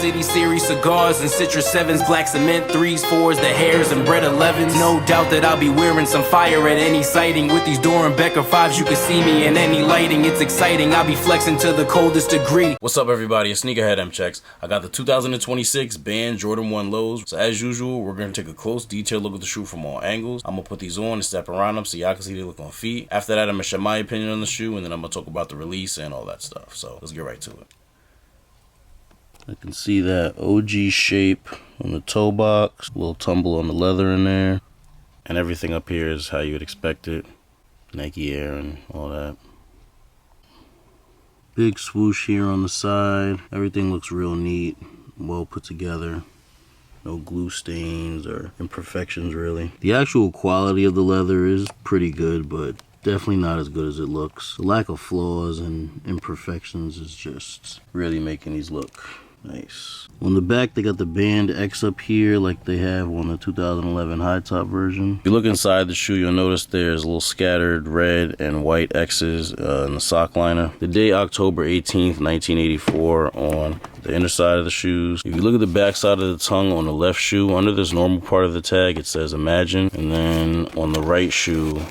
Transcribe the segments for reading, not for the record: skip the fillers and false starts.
City Series cigars and Citrus 7s, black cement 3s, 4s, the hairs and bread 11s. No doubt that I'll be wearing some fire at any sighting. With these Doran Becker 5s, you can see me in any lighting. It's exciting, I'll be flexing to the coldest degree. What's up, everybody? It's Sneakerhead M-Checks. I got the 2026 Band Jordan 1 lows. So as usual, we're going to take a close, detailed look at the shoe from all angles. I'm going to put these on and step around them so y'all can see the look on feet. After that, I'm going to share my opinion on the shoe, and then I'm going to talk about the release and all that stuff. So let's get right to it. I can see that OG shape on the toe box, a little tumble on the leather in there, and everything up here is how you would expect it. Nike Air and all that. Big swoosh here on the side. Everything looks real neat, well put together. No glue stains or imperfections really. The actual quality of the leather is pretty good, but definitely not as good as it looks. The lack of flaws and imperfections is just really making these look nice. On the back, they got the Band X up here like they have on the 2011 high top version. If you look inside the shoe, you'll notice there's a little scattered red and white X's in the sock liner. The date October 18th, 1984 on the inner side of the shoes. If you look at the back side of the tongue on the left shoe, under this normal part of the tag, it says Imagine. And then on the right shoe,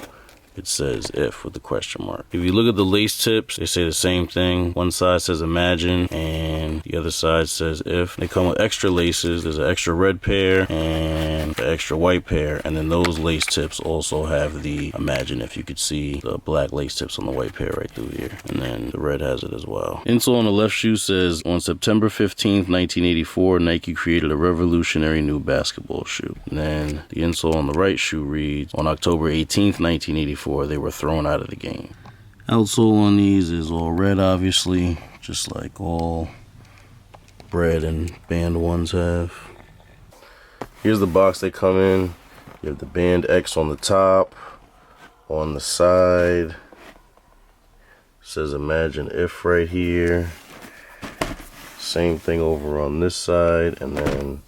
it says If with the question mark. If you look at the lace tips, they say the same thing. One side says Imagine and the other side says If. They come with extra laces. There's an extra red pair and an extra white pair. And then those lace tips also have the Imagine If. You could see the black lace tips on the white pair right through here. And then the red has it as well. Insole on the left shoe says, on September 15th, 1984, Nike created a revolutionary new basketball shoe. And then the insole on the right shoe reads, on October 18th, 1984, they were thrown out of the game. Outsole on these is all red, obviously, just like all Bred and Band ones have. Here's the box they come in. You have the Band X on the top. On the side, it says Imagine If right here. Same thing over on this side, and then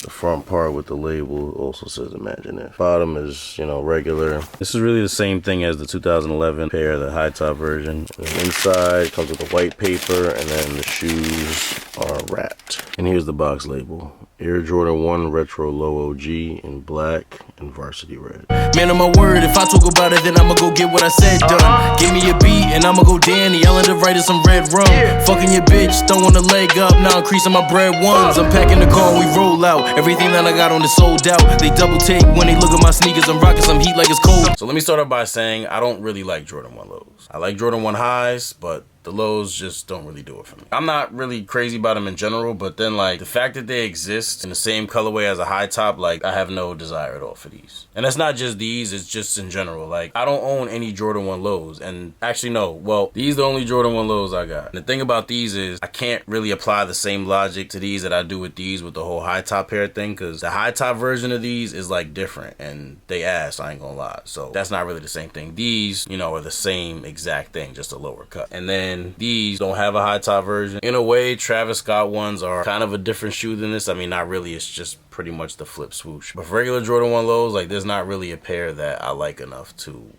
the front part with the label also says Imagine If. Bottom is, regular. This is really the same thing as the 2011 pair, the high top version. The inside comes with the white paper, and then the shoes are wrapped. And here's the box label. Air Jordan 1 Retro Low OG in black and varsity red. Man, on my word, if I talk about it, then I'ma go get what I said done. Give me a beat and I'ma go Danny, yelling to write some red rum. Fucking your bitch, throwing a leg up, now increasing my bread ones. I'm packing the car and we roll out. Everything that I got on is sold out. They double take when they look at my sneakers. I'm rocking some heat like it's cold. So let me start off by saying I don't really like Jordan 1 lows. I like Jordan 1 highs, but the lows just don't really do it for me. I'm not really crazy about them in general, but then the fact that they exist in the same colorway as a high top, I have no desire at all for these. And that's not just these, it's just in general. I don't own any Jordan 1 lows. And actually no, well, these are the only Jordan 1 lows I got. And the thing about these is I can't really apply the same logic to these that I do with these with the whole high top pair thing, because the high top version of these is different and they ass, I ain't gonna lie. So that's not really the same thing. These, are the same exact thing, just a lower cut. And then these don't have a high top version. In a way, Travis Scott ones are kind of a different shoe than this. I mean, not really, it's just pretty much the flip swoosh. But for regular Jordan 1 lows, there's not really a pair that I like enough to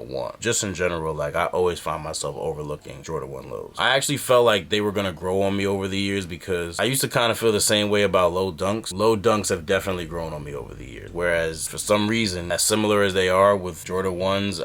want. Just in general, I always find myself overlooking Jordan 1 lows. I actually felt like they were gonna grow on me over the years because I used to kind of feel the same way about low dunks. Low dunks have definitely grown on me over the years. Whereas for some reason, as similar as they are with Jordan 1s,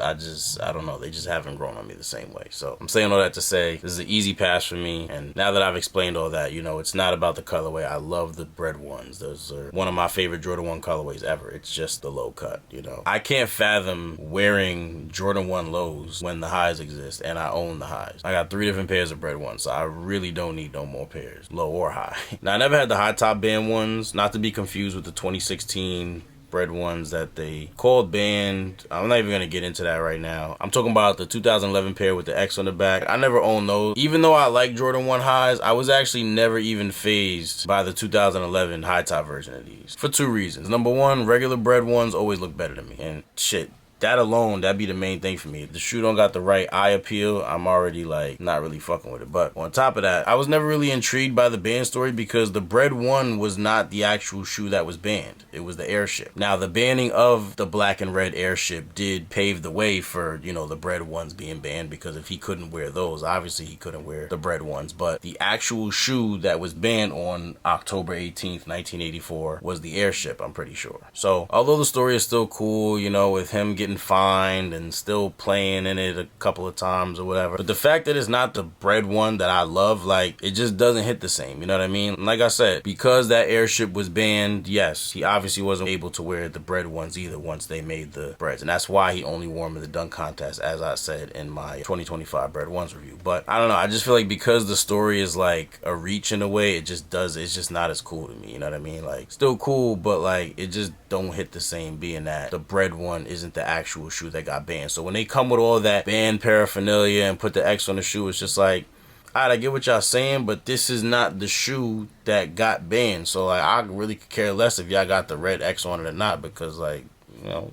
I don't know, they just haven't grown on me the same way. So I'm saying all that to say, this is an easy pass for me. And now that I've explained all that, it's not about the colorway. I love the Bred ones. Those are one of my favorite Jordan 1 colorways ever. It's just the low cut, I can't fathom wearing Jordan 1 lows when the highs exist and I own the highs. I got 3 different pairs of Bred ones, so I really don't need no more pairs, low or high. Now, I never had the high top Band ones, not to be confused with the 2016 Bred ones that they called Band. I'm not even gonna get into that right now. I'm talking about the 2011 pair with the X on the back. I never owned those. Even though I like Jordan 1 highs, I was actually never even fazed by the 2011 high top version of these for 2 reasons. Number one, regular Bred ones always look better to me. And shit, that alone, that'd be the main thing for me. If the shoe don't got the right eye appeal, I'm already like not really fucking with it. But on top of that, I was never really intrigued by the ban story because the Bred 1 was not the actual shoe that was banned. It was the Airship. Now, the banning of the black and red Airship did pave the way for, you know, the Bred 1s being banned, because if he couldn't wear those, obviously he couldn't wear the Bred 1s. But the actual shoe that was banned on October 18th, 1984 was the Airship, I'm pretty sure. So, although the story is still cool, you know, with him getting fined and still playing in it a couple of times or whatever, but the fact that it's not the Bred 1 that I love, like, it just doesn't hit the same, you know what I mean? Like I said, because that Airship was banned, yes, he obviously wasn't able to wear the Bred 1s either once they made the Breds, and that's why he only wore them in the dunk contest, as I said in my 2025 Bred 1s review. But I don't know, I just feel like because the story is like a reach in a way, it's just not as cool to me, you know what I mean? Like, still cool, but like, it just don't hit the same, being that the Bred 1 isn't the actual shoe that got banned. So when they come with all that banned paraphernalia and put the X on the shoe, it's just like, alright, I get what y'all saying, but this is not the shoe that got banned. So like, I really could care less if y'all got the red X on it or not, because like, you know,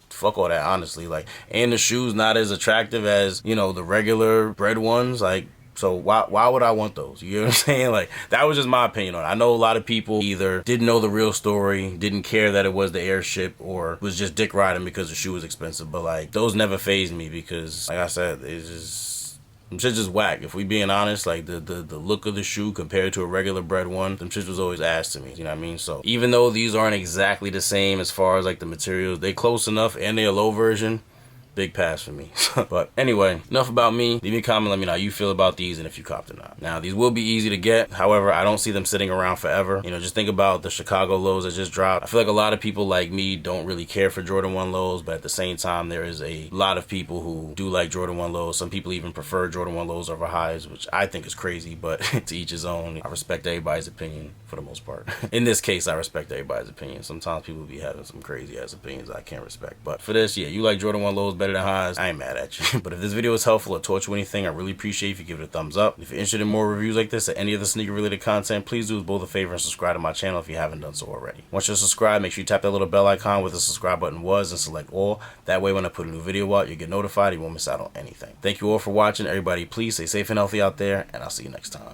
fuck all that, honestly. Like, and the shoe's not as attractive as, you know, the regular Bred 1s. Like, so why would I want those? You know what I'm saying? Like, that was just my opinion on it. I know a lot of people either didn't know the real story, didn't care that it was the Airship, or was just dick riding because the shoe was expensive. But like, those never fazed me because, like I said, it's just, them shits just whack. If we being honest, like the look of the shoe compared to a regular Bred 1, them shits was always ass to me. You know what I mean? So even though these aren't exactly the same as far as like the materials, they close enough, and they're a low version. Big pass for me. But anyway, enough about me. Leave me a comment, let me know how you feel about these and if you copped or not. Now, these will be easy to get. However, I don't see them sitting around forever. You know, just think about the Chicago lows that just dropped. I feel like a lot of people like me don't really care for Jordan 1 lows, but at the same time, there is a lot of people who do like Jordan 1 lows. Some people even prefer Jordan 1 lows over highs, which I think is crazy, but to each his own. I respect everybody's opinion for the most part. In this case, I respect everybody's opinion. Sometimes people be having some crazy ass opinions I can't respect. But for this, yeah, you like Jordan 1 lows better than highs, I ain't mad at you. But if this video was helpful or taught you anything, I really appreciate if you give it a thumbs up. If you're interested in more reviews like this or any other sneaker related content, please do us both a favor and subscribe to my channel if you haven't done so already. Once you're subscribed, make sure you tap that little bell icon where the subscribe button was and select all. That way when I put a new video out, you'll get notified. You won't miss out on anything. Thank you all for watching. Everybody, please stay safe and healthy out there, and I'll see you next time.